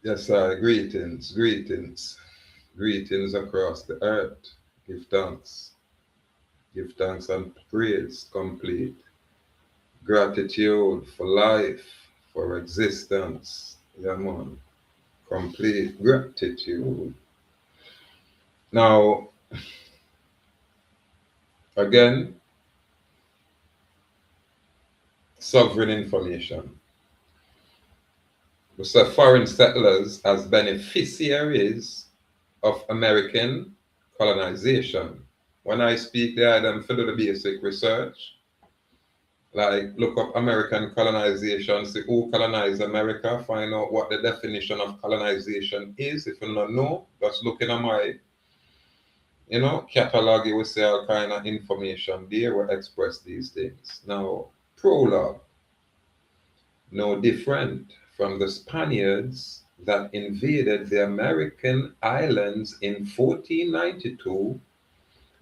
Yes, sir. Greetings, greetings, greetings across the earth. Give thanks. Give thanks and praise complete. Gratitude for life, for existence. Yeah, man. Complete gratitude. Now, again, sovereign information. We say foreign settlers as beneficiaries of American colonization. When I speak there, them for the basic research, like look up American colonization, see who colonized America, find out what the definition of colonization is. If you don't know, just looking at my, catalog, you will see all kind of information there will express these things. Now, prologue, no different from the Spaniards that invaded the American islands in 1492,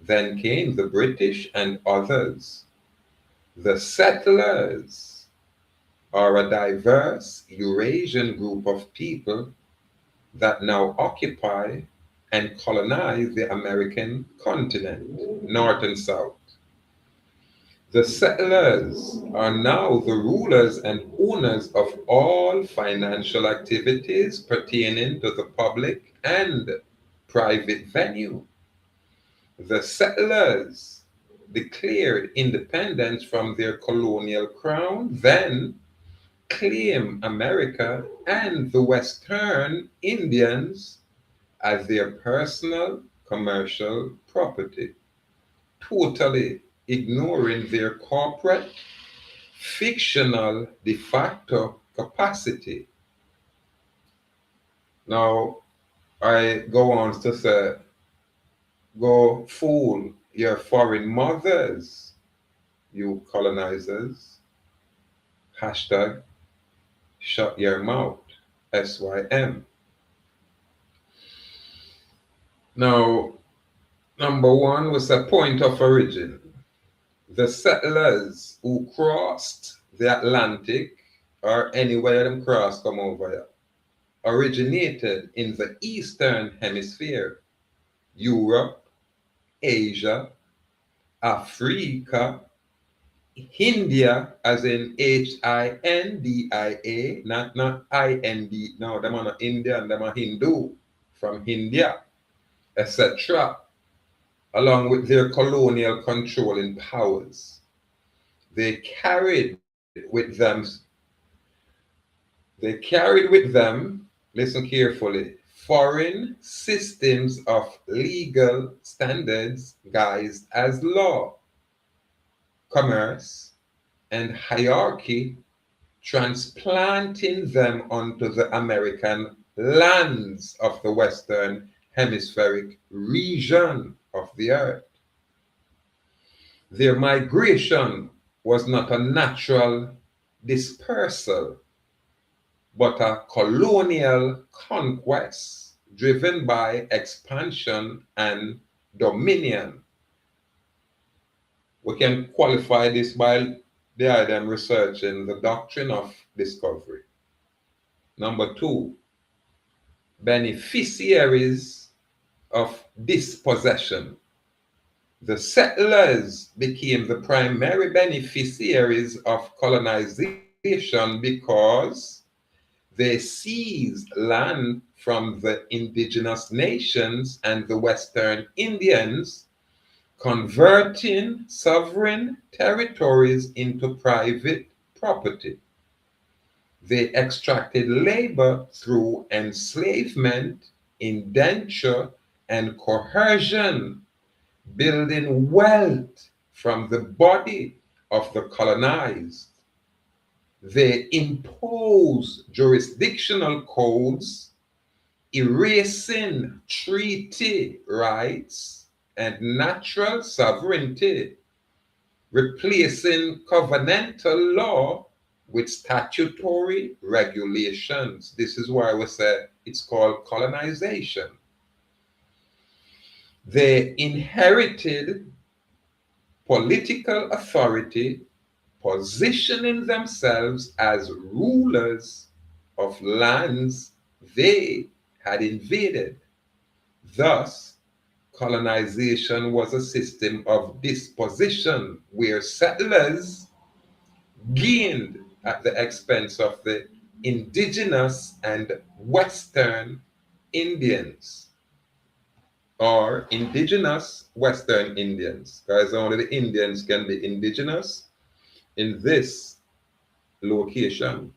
then came the British and others. The settlers are a diverse Eurasian group of people that now occupy and colonize the American continent, north and south. The settlers are now the rulers and owners of all financial activities pertaining to the public and private venue. The settlers declared independence from their colonial crown, then claim America and the Western Indians as their personal commercial property, totally ignoring their corporate, fictional de facto capacity. Now, I go on to say, go fool your foreign mothers, you colonizers. Hashtag shut your mouth, SYM. Now, number one was a point of origin. The settlers who crossed the Atlantic or anywhere them cross come over here originated in the Eastern Hemisphere, Europe, Asia, Africa, Hindia, as in Hindia, not IND. No, them are not Indian, them are Hindu from Hindia, etc., along with their colonial controlling powers. They carried with them, listen carefully, foreign systems of legal standards guised as law, commerce, and hierarchy, transplanting them onto the American lands of the Western Hemispheric region of the earth. Their migration was not a natural dispersal, but a colonial conquest driven by expansion and dominion. We can qualify this by the item researching the Doctrine of Discovery. Number two, beneficiaries of dispossession. The settlers became the primary beneficiaries of colonization because they seized land from the indigenous nations and the Western Indians, converting sovereign territories into private property. They extracted labor through enslavement, indenture, and coercion, building wealth from the body of the colonized. They impose jurisdictional codes, erasing treaty rights and natural sovereignty, replacing covenantal law with statutory regulations. This is why we say it's called colonization. They inherited political authority, positioning themselves as rulers of lands they had invaded. Thus, colonization was a system of disposition where settlers gained at the expense of the indigenous and Western Indians, or indigenous Western Indians, because only the Indians can be indigenous in this location,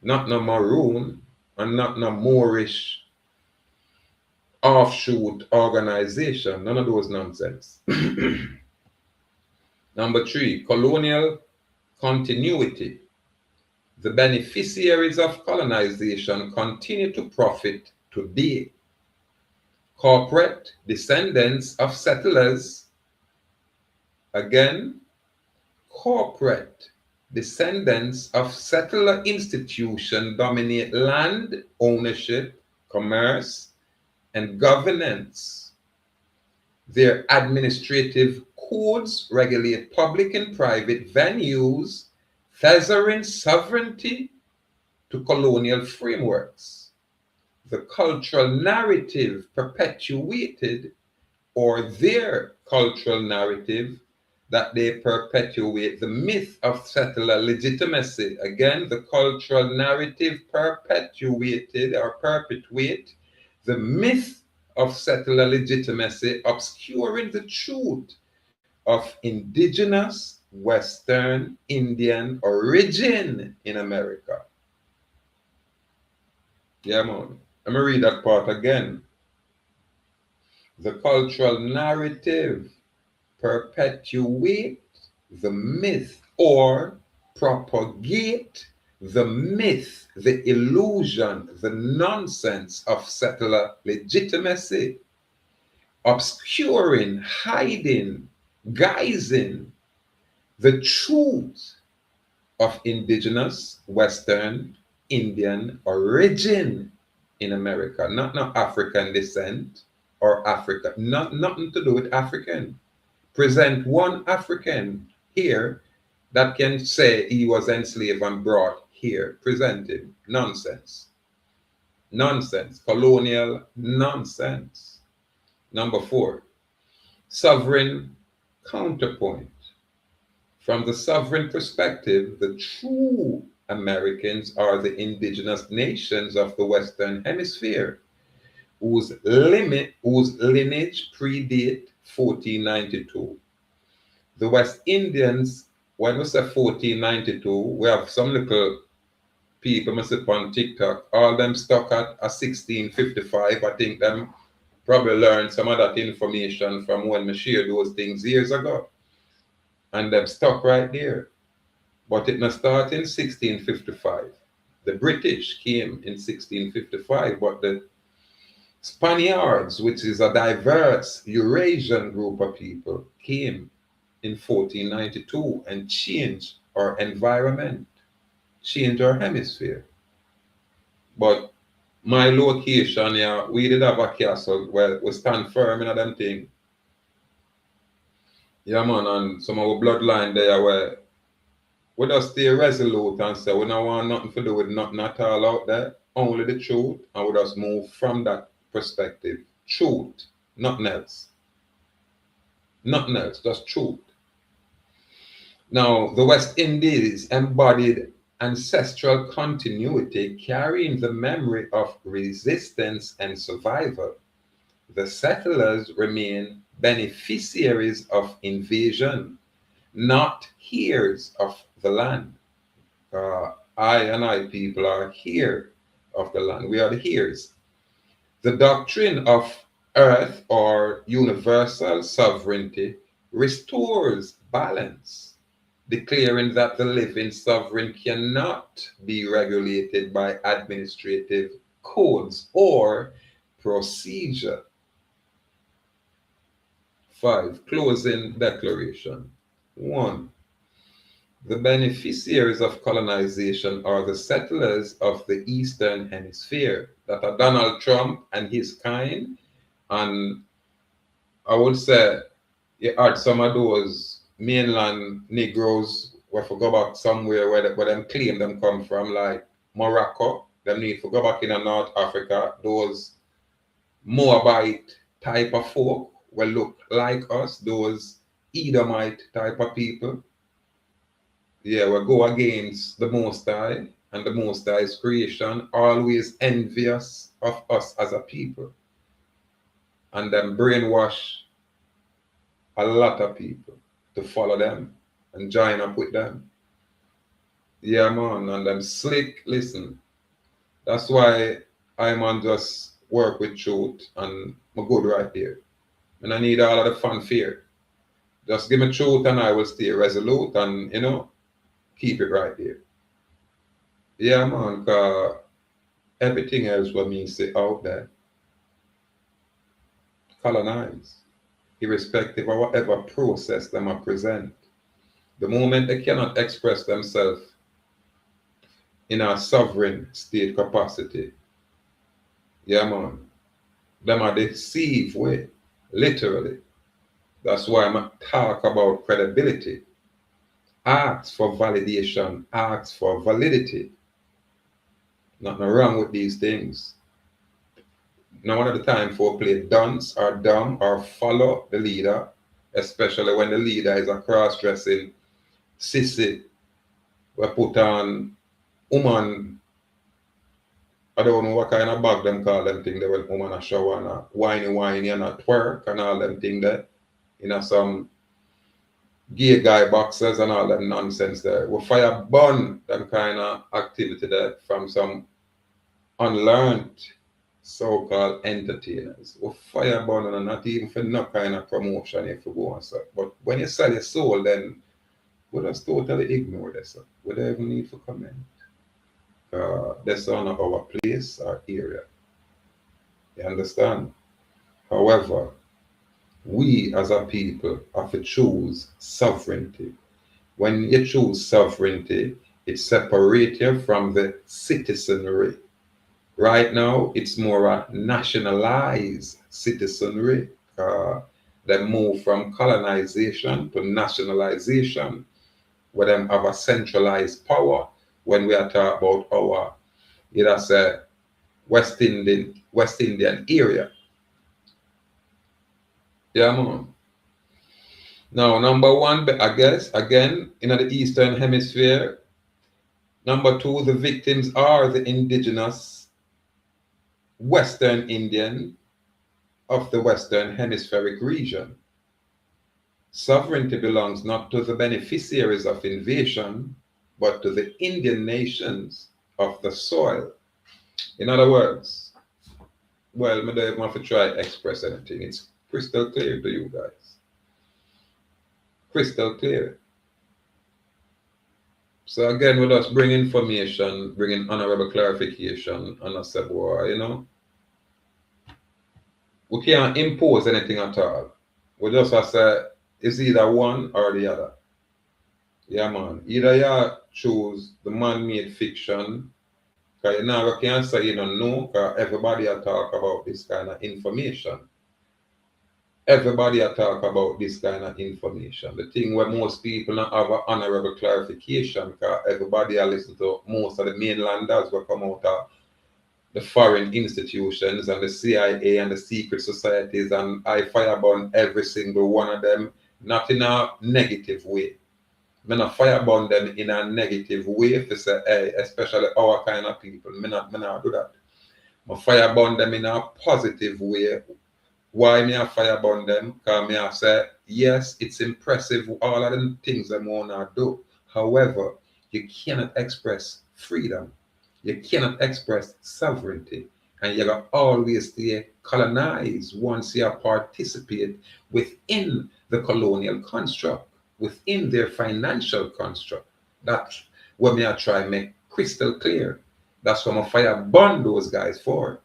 not no Maroon and not no Moorish offshoot organization, none of those nonsense. Number three, colonial continuity. The beneficiaries of colonization continue to profit today. Corporate descendants of settlers, again, corporate descendants of settler institution dominate land ownership, commerce, and governance. Their administrative codes regulate public and private venues, feathering sovereignty to colonial frameworks. The cultural narrative perpetuated, or their cultural narrative, that they perpetuate the myth of settler legitimacy. Again, the cultural narrative perpetuated or perpetuate the myth of settler legitimacy, obscuring the truth of indigenous Western Indian origin in America. Yeah, man. Let me read that part again. The cultural narrative perpetuate the myth or propagate the myth, the illusion, the nonsense of settler legitimacy, obscuring, hiding, guising the truth of indigenous Western Indian origin in America, not African descent or Africa, nothing to do with African. Present one African here that can say he was enslaved and brought here. Present him. Nonsense. Nonsense. Colonial nonsense. Number four, sovereign counterpoint. From the sovereign perspective, the true Americans are the indigenous nations of the Western Hemisphere, whose lineage predate 1492. The West Indians, when we say 1492, we have some little people must have on TikTok, all them stuck at a 1655. I think them probably learned some of that information from when we shared those things years ago. And them stuck right there. But it must start in 1655. The British came in 1655, but the Spaniards, which is a diverse Eurasian group of people, came in 1492 and changed our environment, changed our hemisphere. But my location, yeah, we did have a castle where we stand firm in them thing. Yeah, man, and some of our bloodline there where we just stay resolute and say we don't want nothing to do with nothing at all out there, only the truth, and we just move from that perspective. Truth, nothing else. Nothing else, just truth. Now, the West Indies embodied ancestral continuity, carrying the memory of resistance and survival. The settlers remain beneficiaries of invasion, not heirs of the land. I people are here of the land. We are the heirs. The doctrine of earth or universal sovereignty restores balance, declaring that the living sovereign cannot be regulated by administrative codes or procedure. 5. Closing declaration. 1. The beneficiaries of colonization are the settlers of the Eastern Hemisphere, that are Donald Trump and his kind. And I would say you had some of those mainland Negroes where if we go back somewhere where them claim them come from, like Morocco, Them need to go back in North Africa. Those Moabite type of folk will look like us. Those Edomite type of people. Yeah, we go against the Most High, and the Most High's creation, always envious of us as a people. And then brainwash a lot of people to follow them and join up with them. Yeah, man, and them slick, listen. That's why I'm on just work with truth and I'm good right there. And I need all of the fanfare. Just give me truth and I will stay resolute and, keep it right there. Yeah, man, because everything else what me say out there, colonize, irrespective of whatever process them are present. The moment they cannot express themselves in a sovereign state capacity, yeah, man, them are deceived way, literally. That's why I'm talk about credibility. Ask for validation, ask for validity. Nothing wrong with these things. Now, one of the time for play dance or dumb or follow the leader, especially when the leader is a cross-dressing sissy. We put on woman, I don't know what kind of bag them call them thing. They will woman a shower and a whiny and a twerk and all them thing there. Some gay guy boxers and all them nonsense there. We fire burn them kind of activity there from some unlearned so-called entertainers. We fire burn and not even for no kind of promotion if you go and so. But when you sell your soul, then we just totally ignore this. We don't even need to comment. That's not our place or area. You understand? However, we as a people have to choose sovereignty. When you choose sovereignty, it separates you from the citizenry. Right now, it's more a nationalized citizenry. They move from colonization to nationalization, where them have a centralized power. When we are talking about our, say, West Indian area. Yeah, man. Now, number one, I guess, again, in the Eastern Hemisphere. Number two, the victims are the indigenous Western Indian of the Western Hemispheric region. Sovereignty belongs not to the beneficiaries of invasion, but to the Indian nations of the soil. In other words, well, I don't even have to try to express anything. It's crystal clear to you guys. Crystal clear. So again, we just bring information, bringing honorable clarification, and I said, boy, we can't impose anything at all. We just have to say, it's either one or the other. Yeah, man. Either you choose the man-made fiction, because you never can say you don't know, because everybody talk about this kind of information. Everybody talk about this kind of information. The thing where most people don't have an honorable clarification, because everybody listen to most of the mainlanders will come out of the foreign institutions and the CIA and the secret societies, and I fireburn every single one of them, not in a negative way. I not fireburn them in a negative way to say, hey, especially our kind of people. I not do that. I fireburn them in a positive way. Why me I fireburn them? Because me I say, yes, it's impressive all of the things them wanna do. However, you cannot express freedom. You cannot express sovereignty. And you can always stay colonized once you participate within the colonial construct, within their financial construct. That's what me I try make crystal clear. That's what I fire burn those guys for.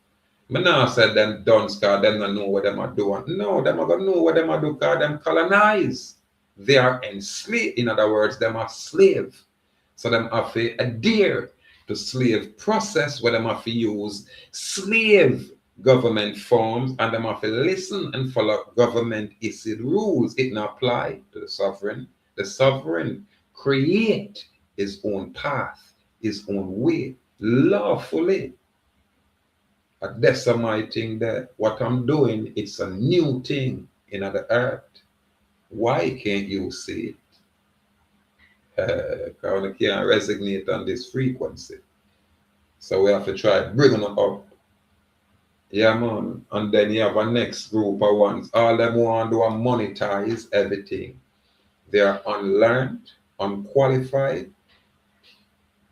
I now said them dons because them don't know what them are doing. No, them are gonna know what them are doing because them colonize. They are enslaved. In other words, them are slave. So them have to adhere to slave process where them have to use slave government forms and them have to listen and follow government issued rules. It not apply to the sovereign. The sovereign create his own path, his own way. lawfully. That's my thing there. What I'm doing, it's a new thing in the earth. Why can't you see it? Because I can't resonate on this frequency. So we have to try bringing it up. Yeah, man. And then you have a next group of ones. All them want to do is monetize everything. They are unlearned, unqualified,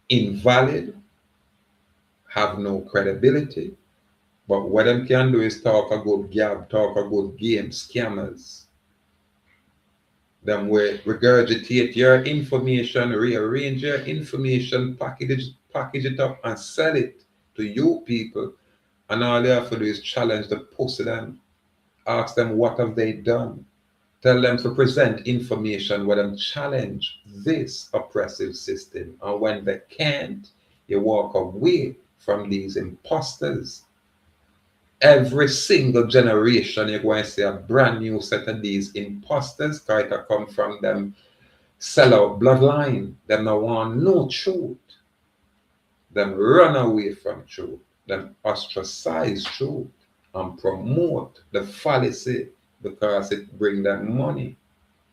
invalid, have no credibility. But what them can do is talk a good gab, talk a good game, scammers. Them will regurgitate your information, rearrange your information, package it up and sell it to you people. And all they have to do is challenge the pussy them. Ask them what have they done. Tell them to present information where them challenge this oppressive system. And when they can't, you walk away from these imposters. Every single generation, you're going to see a brand new set of these imposters try to come from them sellout bloodline. Them no want no truth. Them run away from truth. Them ostracize truth and promote the fallacy because it bring them money.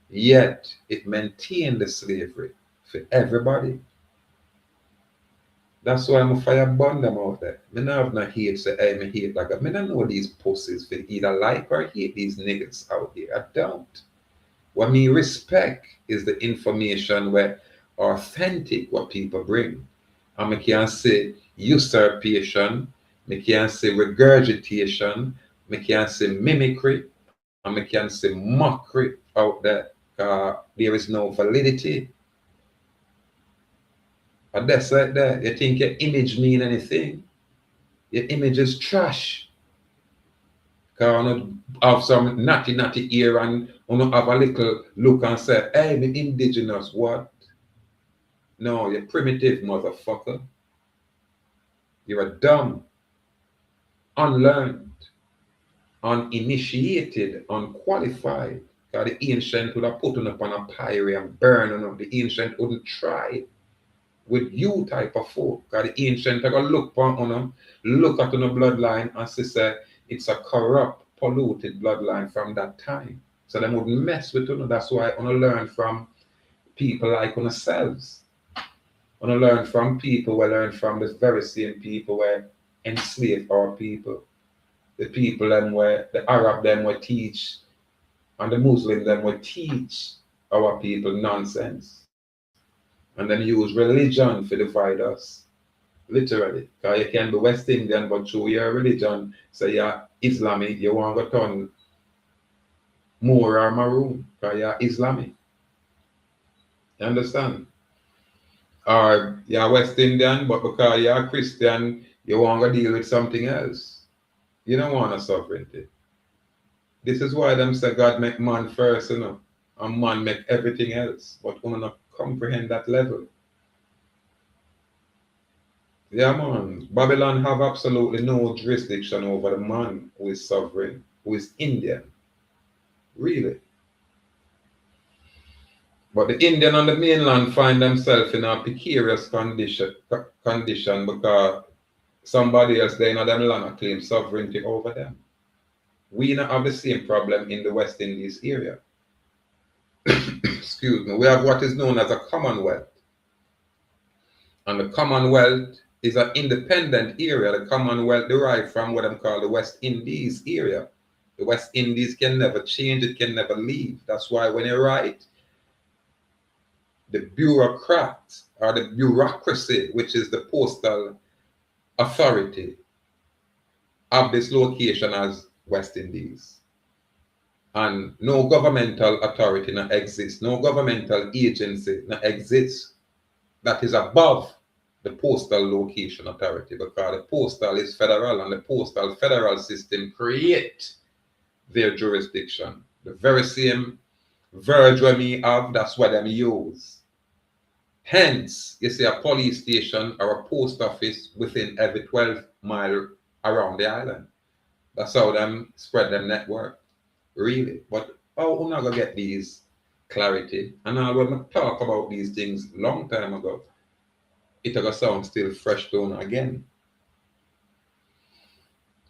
Yet it maintain the slavery for everybody. That's why I'm a fire burn them out there. Me not have no hate say, hey, me hate like that. Me don't know these pussies for either like or hate these niggas out here. I don't. What me respect is the information where authentic what people bring. And me can say usurpation, me can say regurgitation, me can say mimicry, and me can say mockery out there. There is no validity. And that's right there. You think your image mean anything? Your image is trash. Because you have some natty ear and you have a little look and say, hey, me indigenous, what? No, you're primitive, motherfucker. You're a dumb, unlearned, uninitiated, unqualified. Because the ancient would have put on upon a pyre and burn on. The ancient wouldn't try with you type of folk. Because the ancient are going to look on them, look at the bloodline and say it's a corrupt, polluted bloodline from that time. So they wouldn't mess with you. That's why I want to learn from people like ourselves. I want to learn from people who learn from the very same people who enslave our people. The people them where the Arab them will teach and the Muslim them will teach our people nonsense. And then use religion to divide us. Literally. Because you can be West Indian, but through your religion, say you're Islamic, you want to turn more or maroon, because you're Islamic. You understand? Or you're West Indian, but because you're Christian, you want to deal with something else. You don't want a sovereignty. This is why them say God make man first, and man make everything else. But we don't comprehend that level. Yeah, man. Babylon have absolutely no jurisdiction over the man who is sovereign, who is Indian. Really. But the Indian on the mainland find themselves in a precarious condition because somebody else there in them land claims sovereignty over them. We not have the same problem in the West Indies area. Excuse me. We have what is known as a Commonwealth. And the Commonwealth is an independent area. The Commonwealth derived from what I'm called the West Indies area. The West Indies can never change, it can never leave. That's why when you write, the bureaucrat or the bureaucracy, which is the postal authority, of this location as West Indies. And no governmental authority not exists, no governmental agency not exists that is above the postal location authority, because the postal is federal and the postal federal system create their jurisdiction. The very same verge we have, that's what them use. Hence, you see a police station or a post office within every 12 mile around the island. That's how them spread them network. Really. But how we not gonna get these clarity? And I will talk about these things long time ago. it will sound still fresh tone again.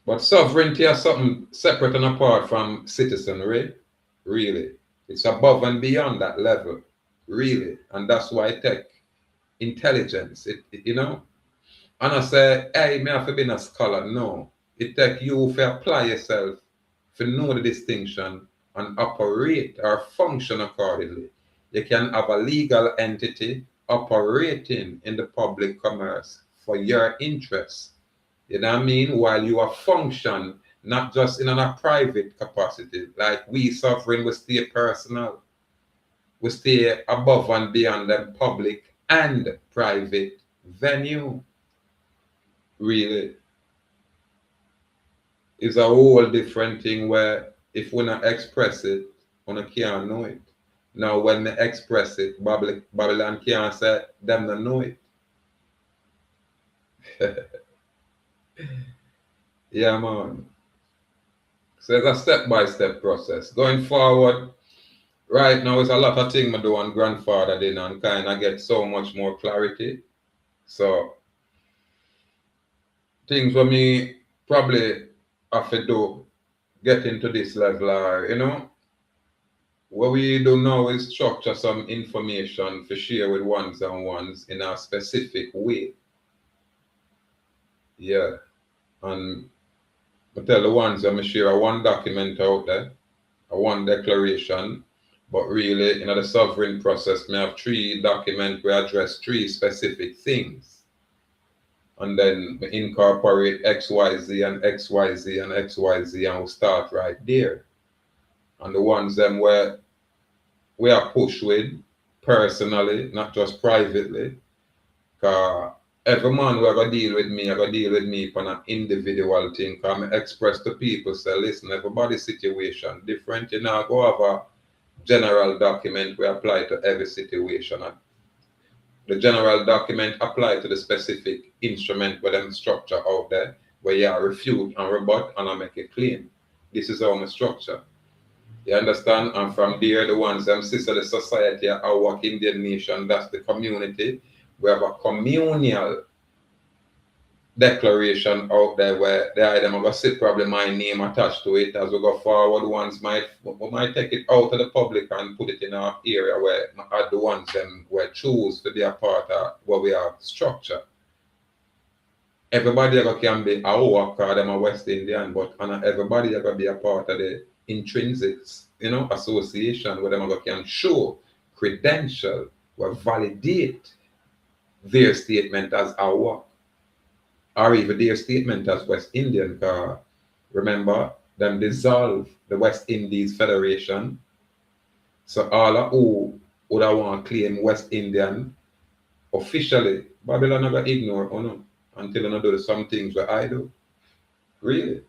But sovereignty is something separate and apart from citizenry, really. It's above and beyond that level, really. And that's why it take intelligence, you know. And I say, hey, me have to be a scholar. No. It take you to apply yourself, to know the distinction and operate or function accordingly. You can have a legal entity operating in the public commerce for your interests. You know what I mean? While you are function, not just in a private capacity. Like we sovereign, we stay personal. We stay above and beyond the public and private venue. Really. It's a whole different thing where if we not express it, we can't know it. Now when they express it, Babylon can't say them don't know it. Yeah, man. So it's a step-by-step process. Going forward, right now is a lot of things I do on grandfather did and kind of get so much more clarity. So things for me probably have to do get into this level are, you know, what we do now is structure some information to share with ones and ones in a specific way. Yeah. And I tell the ones that I share a one document out there, a one declaration, but really in the sovereign process, I have three documents where address three specific things. And then we incorporate XYZ and XYZ and XYZ and we start right there. And the ones them where we are pushed with personally, not just privately. Cause every man who ever deal with me, ever deal with me on an individual thing. Cause I express to people, say, listen, everybody's situation different. You know, go have a general document we apply to every situation. And the general document apply to the specific instrument where them structure out there, where you refute and rebut and I make a claim. This is how my structure. You understand? And from there, the ones them sister the society, our Indian nation, that's the community. We have a communal declaration out there where the item gonna sit probably my name attached to it as we go forward. Ones we might take it out to the public and put it in our area where are the ones them were choose to be a part of what we have structure. Everybody can be a worker, them a West Indian, but and everybody can be a part of the intrinsics, you know, association where them can show credential or validate their statement as our or even their statement as West Indian. Remember, them dissolve the West Indies Federation. So all of who would want to claim West Indian officially, Babylon never ignore or no, until I do some things that I do. Really.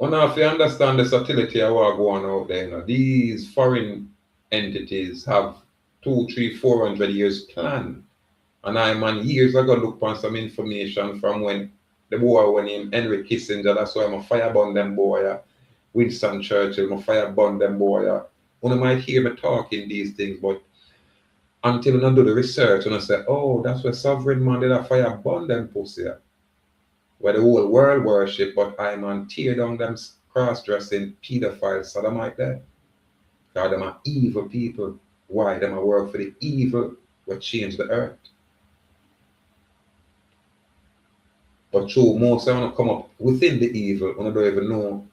Now, if you understand the subtlety of what going out there, you know, these foreign entities have 200, 300, 400 years plan. And I, man, years ago, look on some information from when the boy, when him Henry Kissinger, that's why I'm a fireburn them boy, Winston Churchill, I'm a fireburn them boy. One might hear me talking these things, but until I do the research and I say, oh, that's where sovereign man did a fireburn them pussy. Where the whole world worship, but I man tear down them cross-dressing pedophiles sodomite there. Because them are evil people. Why? Them are work for the evil will change the earth. But true, most of them come up within the evil, and I don't even know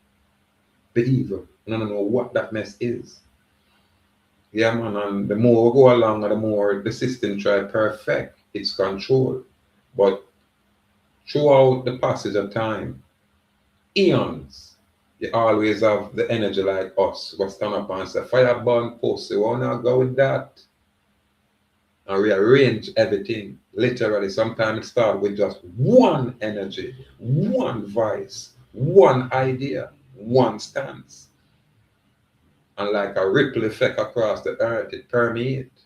the evil. And I don't know what that mess is. Yeah, man, and the more we go along, the more the system try perfect its control. But throughout the passage of time, eons, you always have the energy like us, who stand up and say, fire burn pussy, we wanna go with that. And rearrange everything. Literally, sometimes it starts with just one energy, one voice, one idea, one stance. And like a ripple effect across the earth, it permeates.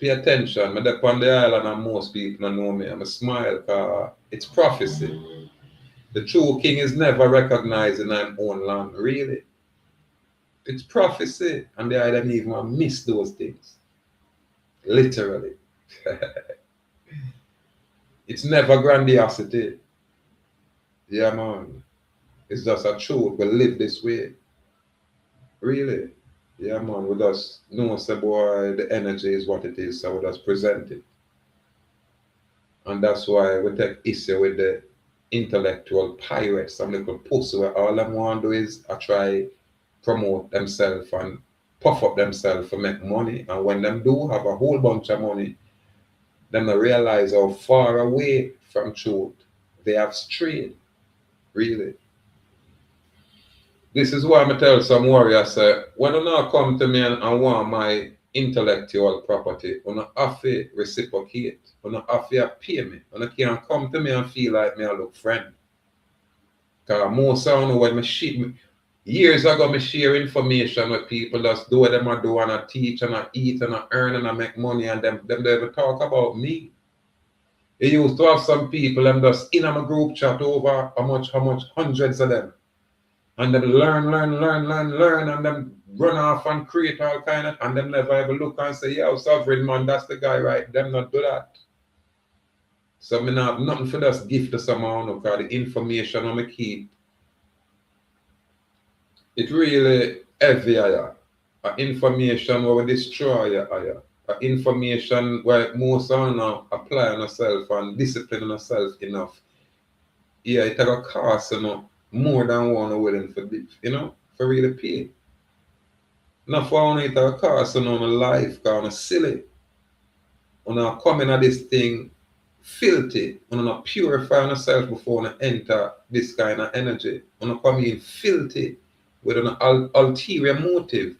Pay attention. I'm up on the island and most people don't know me. I'm a smile because it's prophecy. The true king is never recognized in their own land, really. It's prophecy. And they don't even miss those things. Literally. It's never grandiosity. Yeah, man. It's just a truth. We live this way. Really. Yeah, man. We just know, say, boy, the energy is what it is, so we just present it. And that's why we take issue with the intellectual pirates, some little pussy where all them want to do is try promote themselves and puff up themselves to make money. And when them do have a whole bunch of money, then they realize how far away from truth they have strayed. Really. This is why I tell some warriors, say, when you now come to me and want my intellectual property, you have to reciprocate. You have to pay me. You can't come to me and feel like me a look friend. Because most of you when years ago, I share information with people just do what them I do and I teach and I eat and I earn and I make money and them they ever talk about me. It used to have some people and just in my group chat over how much hundreds of them. And them learn, and them run off and create all kind of, and them never ever look and say, yo, sovereign man, that's the guy, right? Them not do that. So me not have nothing for this gift to someone because the information I keep, it really heavy higher. Information where we destroy higher. Information where most of now apply on yourself and discipline on yourself enough. Yeah, it will cost more than one are willing for this, for really pay. Not for only it will cost on life, because it's silly. When you come in at this thing filthy, when you purify yourself before you enter this kind of energy, when you come in filthy with an ulterior motive.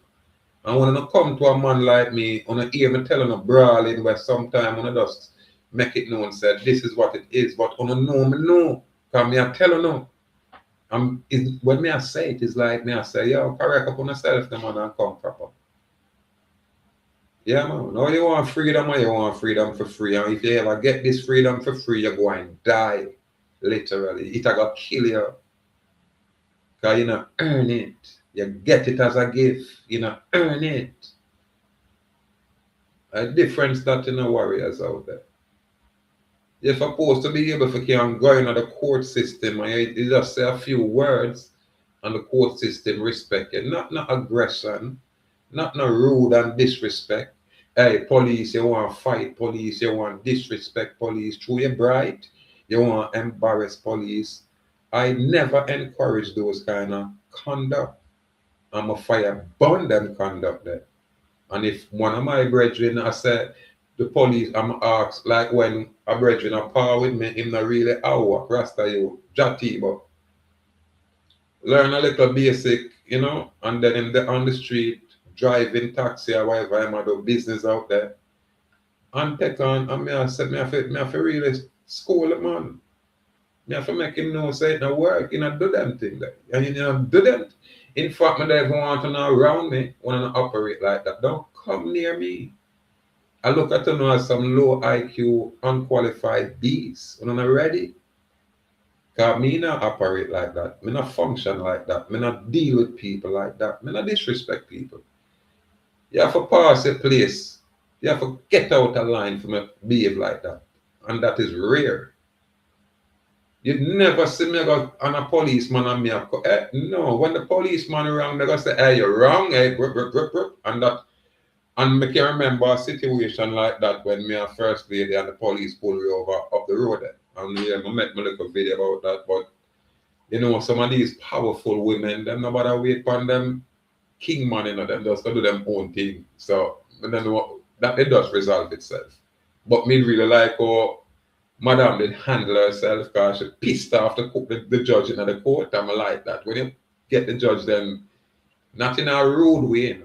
And when you come to a man like me, when you hear me telling a brawling where sometimes when you just make it known, say this is what it is, but when you know me know, because me I tell you no. When me I say it, it's like me I say, yo, correct up on yourself, the man, and come proper. Yeah, man. Now you want freedom or you want freedom for free. And if you ever get this freedom for free, you're going to die. Literally. It will kill you. Because you not earn it. You get it as a gift. You not earn it. A difference that in the warriors out there. You're supposed to be able to go into the court system and you just say a few words and the court system respect it. Not no aggression, not no rude and disrespect. Hey, police, you want to fight police, you want to disrespect police through your bright, you want to embarrass police. I never encourage those kind of conduct. I'm a fire burn them conduct there. And if one of my brethren, I said, the police, I'm asked, like when a brethren are par with me, him not really hour, Rasta you, Jati, but learn a little basic, and then on the street, driving taxi or whatever, I'm do business out there. And take on, and I said, me have to really school it, man. Me have to make him know, say it not work, do them thing there. And do them. In fact, me don't even want to know around me when I operate like that. Don't come near me. I look at them as some low IQ, unqualified beasts. When I'm not ready. Because me not operate like that. Me not function like that. Me not deal with people like that. Me not disrespect people. You have to pass a place. You have to get out of line for me to behave like that. And that is rare. You'd never see me go on a policeman and me no, when the policeman wrong, they're gonna say, hey, you're wrong, hey, and that. And I can remember a situation like that when me and first lady and the police pulled me over up the road there. And yeah, I make my little video about that. But some of these powerful women, them nobody wait on them king man, them just to do them own thing. So then that it does resolve itself. But me really like how Madam did handle herself because she pissed off the judge in the court. I'm like that. When you get the judge, then not in a rude way,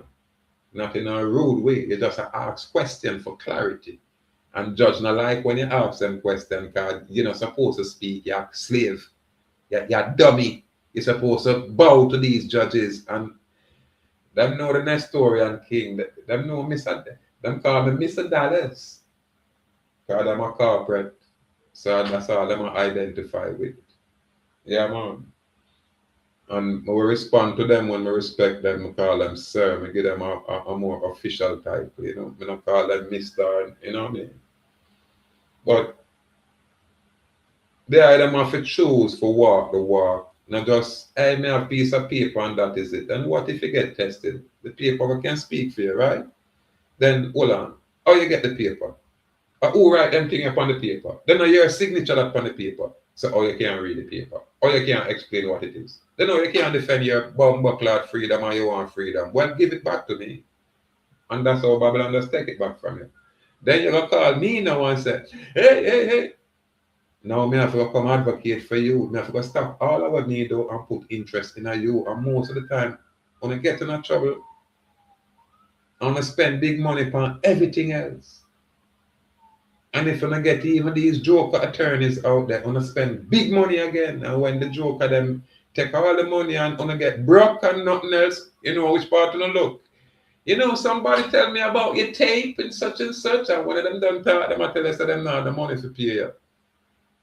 not in a rude way. You just ask questions for clarity. And judge not like when you ask them questions because you're not supposed to speak. You're a slave. You're a dummy. You're supposed to bow to these judges. And them know the Nestorian king. Them know them call me Mr. Dallas. Because I'm a corporate. So that's all them identify with. Yeah, man. And we respond to them when we respect them. We call them sir. We give them a more official type. We don't call them Mr. You know what I mean? But they are them have to choose for walk the walk. Not just, hey, me have a piece of paper and that is it. And what if you get tested? The paper can speak for you, right? Then hold on. How you get the paper? Who write them thing upon the paper? Then your signature upon the paper. So how you can't read the paper? Or you can't explain what it is. Then how you can't defend your bumbuckler freedom or you want freedom. Well, give it back to me. And that's how Babylon just take it back from you. Then you're gonna call me now and say, hey. Now me have to come advocate for you. Me have to go stop all of what me do and put interest in you. And most of the time, when I get in trouble, I want to spend big money on everything else. And if I get even these joker attorneys out there, I want to spend big money again. And when the joker them take all the money and want to get broke and nothing else, you know which part to look. You know, somebody tell me about your tape and such, and one of them done talk, them I tell us that them not the money to pay you.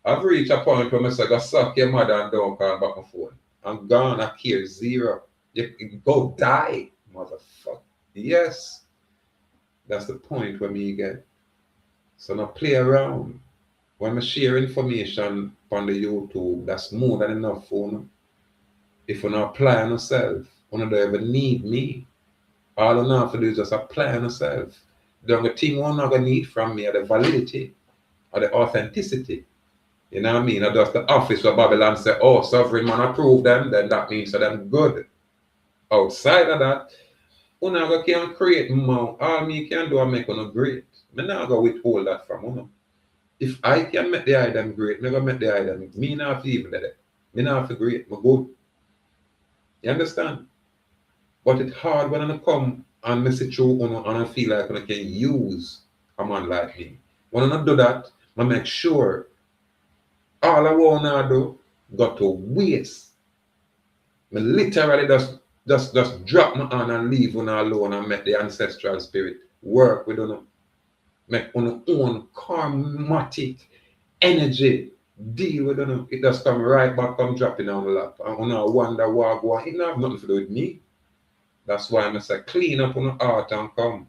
I've reached a point where I say, go suck your mother and don't call back my phone. I'm gone, I care zero. You can go die, motherfucker. Yes. That's the point where me get. So now play around. When I share information on the YouTube, that's more than enough for you. If you not apply on yourself, you don't ever need me. All you have to do is just apply on yourself. The only thing you're not going to need from me are the validity or the authenticity. You know what I mean? Or just the office where Babylon say, oh, sovereign man approve them, then that means that them good. Outside of that, you not can create more. All me can do is make you great. I'm not going to withhold that from you. If I can make the item great, I'm going to make the item. Me not have to even do that. Me not have to great. I'm good. You understand? But it's hard when I come and mess it through and I feel like I can use a man like me. When I do that, I make sure all I want to do got to waste. I literally just drop my hand and leave one alone and make the ancestral spirit work with them. Make on own karmatic energy deal with them. It just come right back, come dropping on the lap. And I wonder why go on. It don't have nothing to do with me. That's why I say clean up on the heart and come.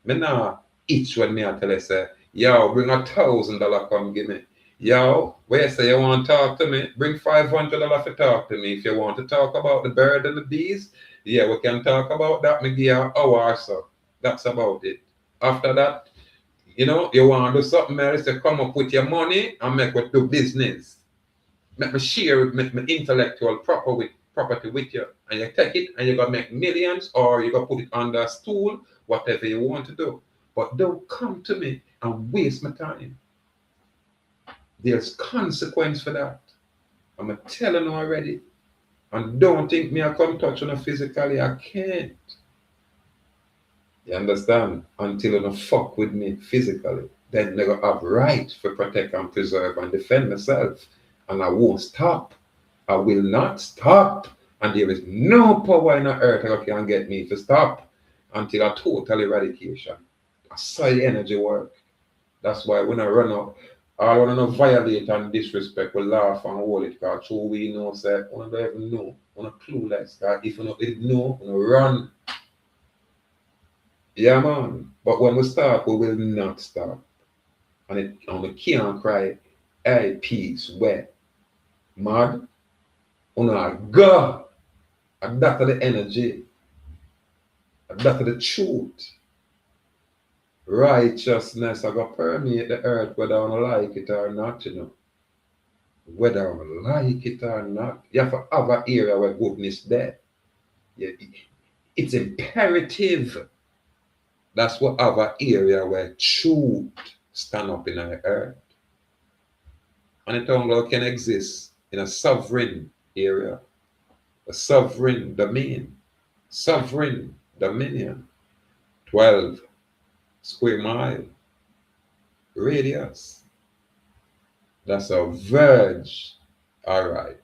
Me nah itch when me I tell you say, yo, bring $1,000 come give me. Yo, where you say you want to talk to me? Bring $500 to talk to me. If you want to talk about the bird and the bees, yeah, we can talk about that. Me give you an hour or so. That's about it. After that, you know, you want to do something else, you come up with your money and make us do business. Make me share, make me intellectual property with you. And you take it and you're going to make millions or you're going to put it under a stool, whatever you want to do. But don't come to me and waste my time. There's consequence for that. I'm telling you already. And don't think me I come touch on it physically. I can't. You understand? Until you don't fuck with me physically. Then they have right for protect and preserve and defend myself. And I won't stop. I will not stop. And there is no power in the earth that can get me to stop until a total eradication. I saw the energy work. That's why when I run up, I want to violate and disrespect, we laugh and hold it, because true we know, say, we don't even know, we don't clueless, because if we don't know, we don't run. Yeah, man. But when we start, we will not stop. And we can't cry, hey, peace, where? Mad? We don't go. And that's the energy. And that's the truth. Righteousness are going to permeate the earth whether I like it or not, you know. Whether I like it or not. You have to have an area where goodness there. Yeah, it's imperative. That's what have an area where truth stand up in the earth. And it only can exist in a sovereign area. A sovereign domain. Sovereign dominion. 12 square mile radius. That's a verge. All right.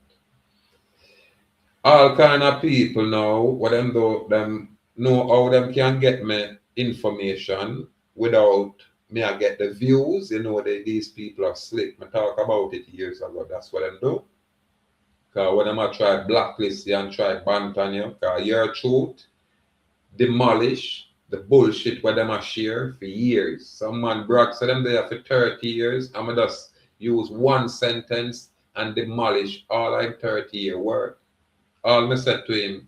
All kind of people now, what them do, them know how them can get me information without me I get the views. You know that these people are slick. I talk about it years ago. That's what them do. Because when them I try blacklist you and try ban on you, because your truth demolish the bullshit where them a share for years. Some man brag so them there for 30 years. I'm just use one sentence and demolish all I'm 30-year work. All me said to him,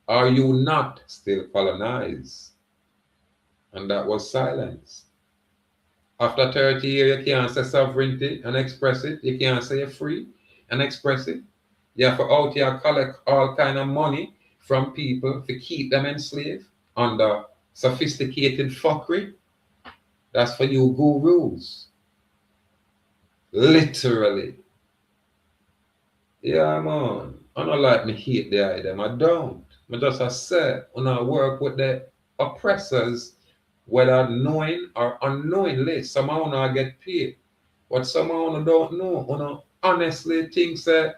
are you not still colonized? And that was silence. After 30 years, you can't say sovereignty and express it. You can't say you're free and express it. You have to out here collect all kind of money from people to keep them enslaved under sophisticated fuckery. That's for you gurus. Literally. Yeah, man. I don't like me hate the item. I don't. I just I say, when I work with the oppressors, whether knowing or unknowingly, somehow I get paid. But somehow I don't know. I honestly think that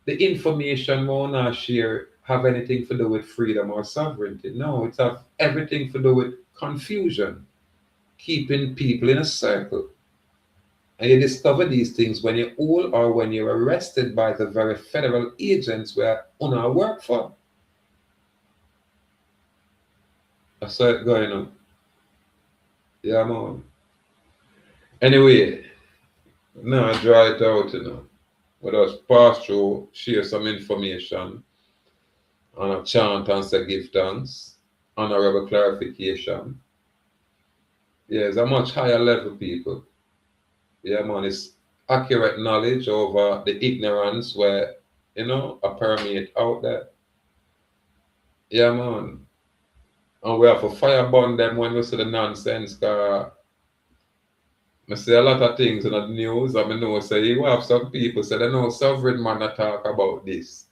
the information I share have anything to do with freedom or sovereignty. No, it have everything to do with confusion, keeping people in a circle. And you discover these things when you're old or when you're arrested by the very federal agents where UNA work for. I saw it going on. Yeah, man. Anyway, now I draw it out, Let us pass through, share some information on a chant and say give thanks, honorable clarification. Yeah, it's a much higher level, people. Yeah, man, it's accurate knowledge over the ignorance where, a permeate out there. Yeah, man. And we have to fireburn them when we see the nonsense, because I see a lot of things in the news, and I know, say, you have some people say, they know sovereign man that talk about this.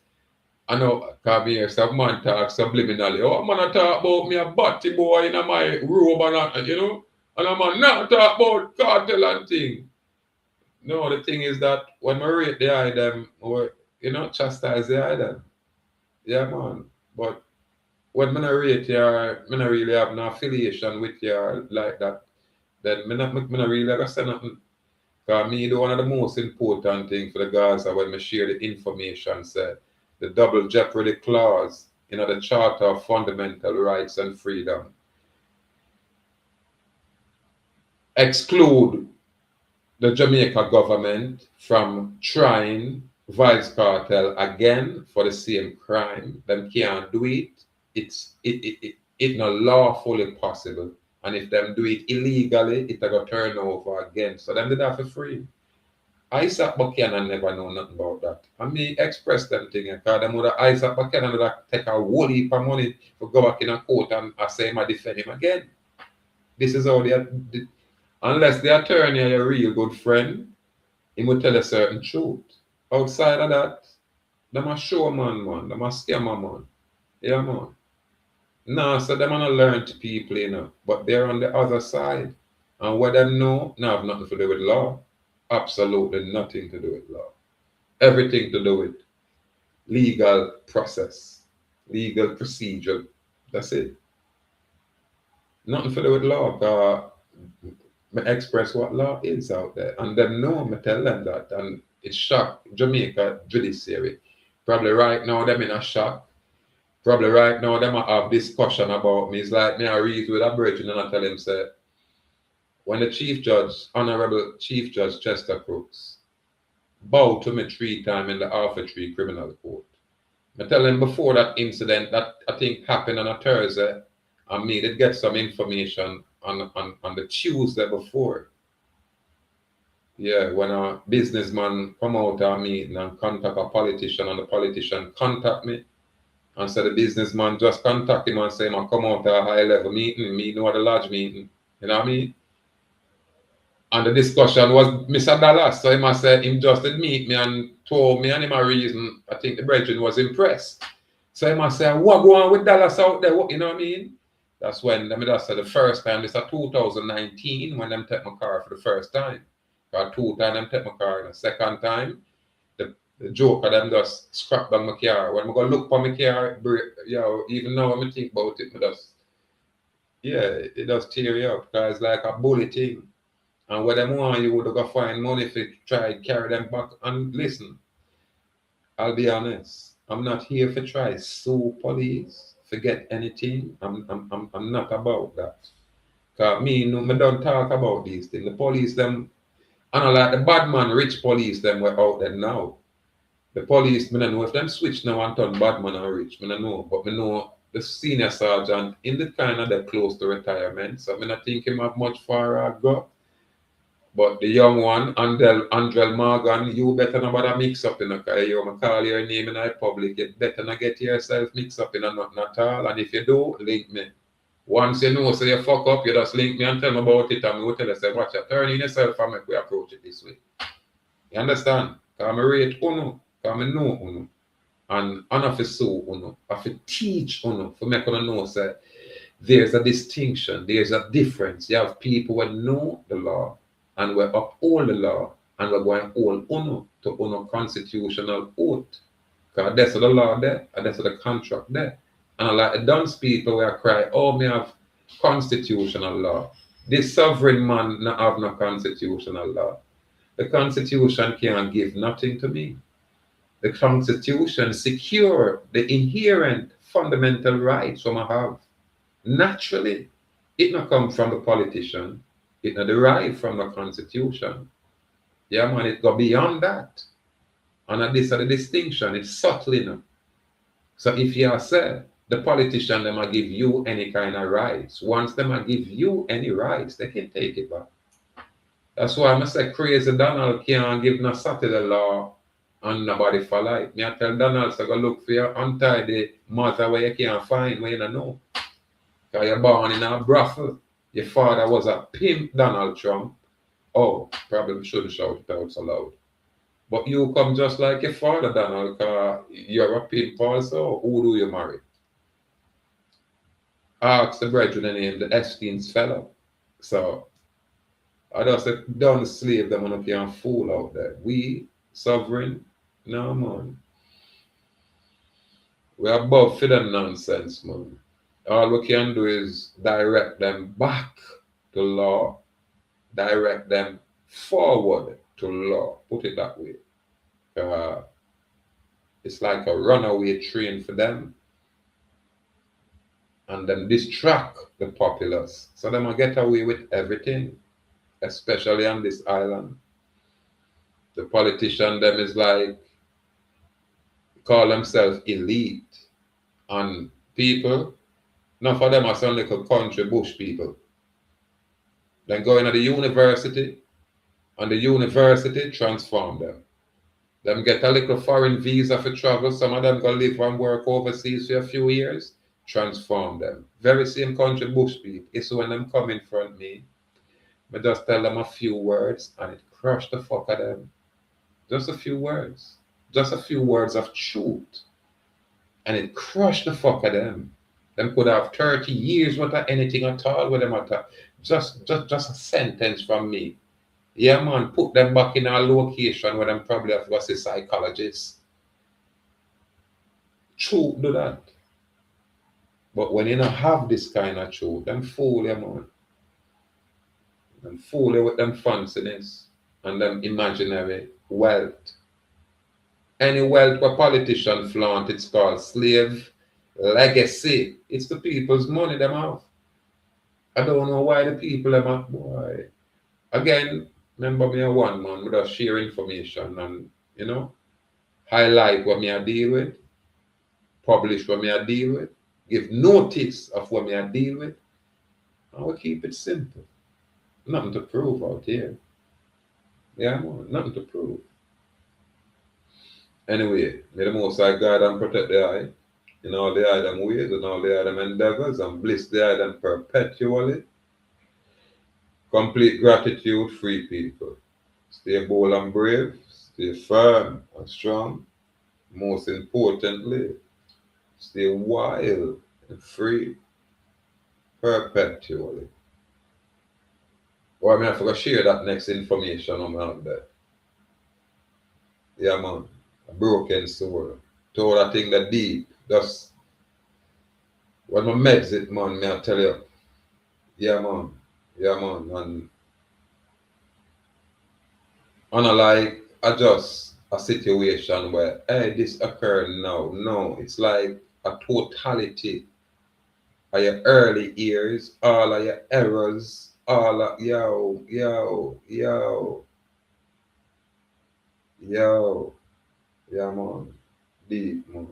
I know, come here, some man talk subliminally. Oh, man, I talk about me a batty boy in my robe, and and I'm not talk about cartel and thing. No, the thing is that when we rate the item, or chastise the item. Yeah, man. But when I rate you, I not really have no affiliation with you like that. Then I not really ever say nothing. Because me, one of the most important things for the Gaza when I share the information, say the double jeopardy clause in the Charter of Fundamental Rights and Freedom exclude the Jamaica government from trying vice cartel again for the same crime. Them can't do it. It's not lawfully possible. And if them do it illegally, it will turn over again. So them did that for free. Isaac Buchanan never know nothing about that. And me express them thing because them would Isaac Buchanan would take a whole heap of money to go back in a court and I say I defend him again. This is how unless the attorney is a real good friend, he will tell a certain truth. Outside of that, them a show man. Them a scammer man. Yeah, man. No, so them are not learned people, but they're on the other side. And what them know, have nothing to do with law. Absolutely nothing to do with law. Everything to do with legal process, legal procedure. That's it. Nothing to do with law. I express what law is out there. And them know, I tell them that. And it shocked Jamaica judiciary. Probably right now, them in a shock. Probably right now, them have discussion about me. It's like me I read with a brethren and I tell him, say, when the Chief Judge, Honorable Chief Judge Chester Crooks, bowed to me 3 times in the Alpha 3 Criminal Court. I tell him before that incident that I think happened on a Thursday, and me did get some information on the Tuesday before. Yeah, when a businessman come out of a meeting and contact a politician and the politician contact me, and so the businessman just contact him and say, I come out to a high level meeting at the lodge meeting. You know what I mean? And the discussion was Mr. Dallas. So he must say him just did meet me and told me and him a reason. I think the brethren was impressed. So he must say, what go on with Dallas out there? What, you know what I mean? That's when let me just say the first time, this is 2019 when them take my car for the first time. Because 2 times them take my car, and the second time, the joker them just scrap down my car. When I go look for my car, even now when I think about it, it does tear you up because it's like a bullet thing. And what them want you would go find money if you try to carry them back. And listen, I'll be honest, I'm not here for try sue police forget anything. I'm not about that. Cause me don't talk about these things. The police them, I know like the bad man, rich police them were out there now. The police, me don't know if them switch now and turn bad man and rich. Me don't know, but me know the senior sergeant in the kind of that close to retirement. So me not think him have much far go. But the young one, Andrel Morgan, you better not bother mix up in a car. You call your name in the public. You better not get yourself mixed up in a nothing at all. And if you do, link me. Once you know, so you fuck up, you just link me and tell me about it. And me will tell you, say, watch you turn in yourself and make we approach it this way. You understand? Because I rate uno. Because I know uno. And I have to sue uno. I have to teach uno. For make uno know, say, there's a distinction. There's a difference. You have people who know the law and we uphold the law, and we're going all uno to uno constitutional oath. Because that's the law there, and that's the contract there. And like the dunce people where cry, oh, me have constitutional law. This sovereign man not have no constitutional law. The constitution can't give nothing to me. The constitution secure the inherent fundamental rights from I have. Naturally, it not come from the politician. It not derive from the constitution. Yeah, man, it go beyond that. And this is the distinction. It's subtle enough. So if you say the politician them give you any kind of rights, once them give you any rights, they can take it back. That's why I say crazy Donald can't give no Saturday law and nobody for life. Me I tell Donald so go look for your untidy mother where you can't find where you don't know. Because you're born in a brothel. Your father was a pimp, Donald Trump. Oh, probably shouldn't shout it out so loud. But you come just like your father, Donald, because you're a pimp also. Who do you marry? Ask the brethren name, the Epstein's fellow. So, I just say, don't slave them and can't fool out there. We, sovereign, no, man. We're above for them nonsense, man. All we can do is direct them back to law, direct them forward to law. Put it that way. It's like a runaway train for them. And then distract the populace. So they might get away with everything, especially on this island. The politician them is like, call themselves elite. And people, none of them are some little country bush people. Then go into the university, and the university transform them. Them get a little foreign visa for travel. Some of them go live and work overseas for a few years. Transform them. Very same country bush people. It's when them come in front of me, I just tell them a few words and it crush the fuck out of them. Just a few words. Just a few words of truth. And it crushed the fuck out of them. Them could have 30 years worth of anything at all with them at all. Just a sentence from me. Yeah, man, put them back in a location where them probably have to see psychologists. Truth do that. But when you don't have this kind of truth, them fool you, man. Them fool you with them fanciness and them imaginary wealth. Any wealth where politicians flaunt, it's called slave legacy. It's the people's money them have. I don't know why the people them have, boy. Again, remember me a one man with us share information and, highlight what me I deal with, publish what me I deal with, give notice of what me I deal with, and we keep it simple. Nothing to prove out here. Yeah, man, nothing to prove. Anyway, may the Most High guide and protect the eye in all the item ways and all the item endeavors and bliss the item perpetually. Complete gratitude, free people. Stay bold and brave, stay firm and strong. Most importantly, stay wild and free perpetually. Or I mean, I forgot to share that next information on out there. Yeah, man. A broken soul. To all that thing that deep. Just when my meds it, man, may I tell you. Yeah, man. Yeah, man. And unlike just a situation where, hey, this occurred now. No, it's like a totality of your early years, all of your errors, all of yo, yeah man, deep man,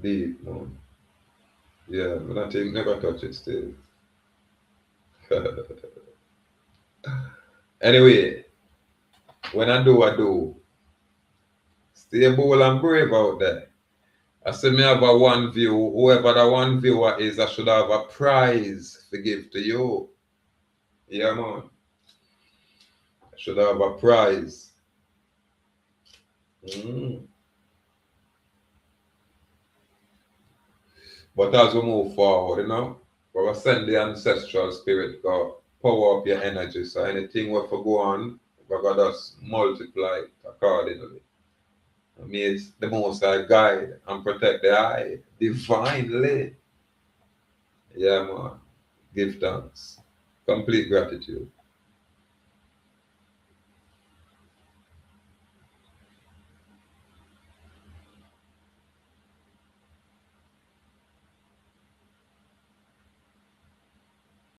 deep man. Yeah, but I think never touch it still. Anyway, when I do, I do. Stay bold and brave out there. I say me have a one view. Whoever the one viewer is, I should have a prize to give to you. Yeah, man. I should have a prize. Mm. But as we move forward, we will send the ancestral spirit go power up your energy. So anything we for go on, we got us multiply accordingly. May the Most High guide and protect the eye divinely. Yeah, man. Give thanks. Complete gratitude.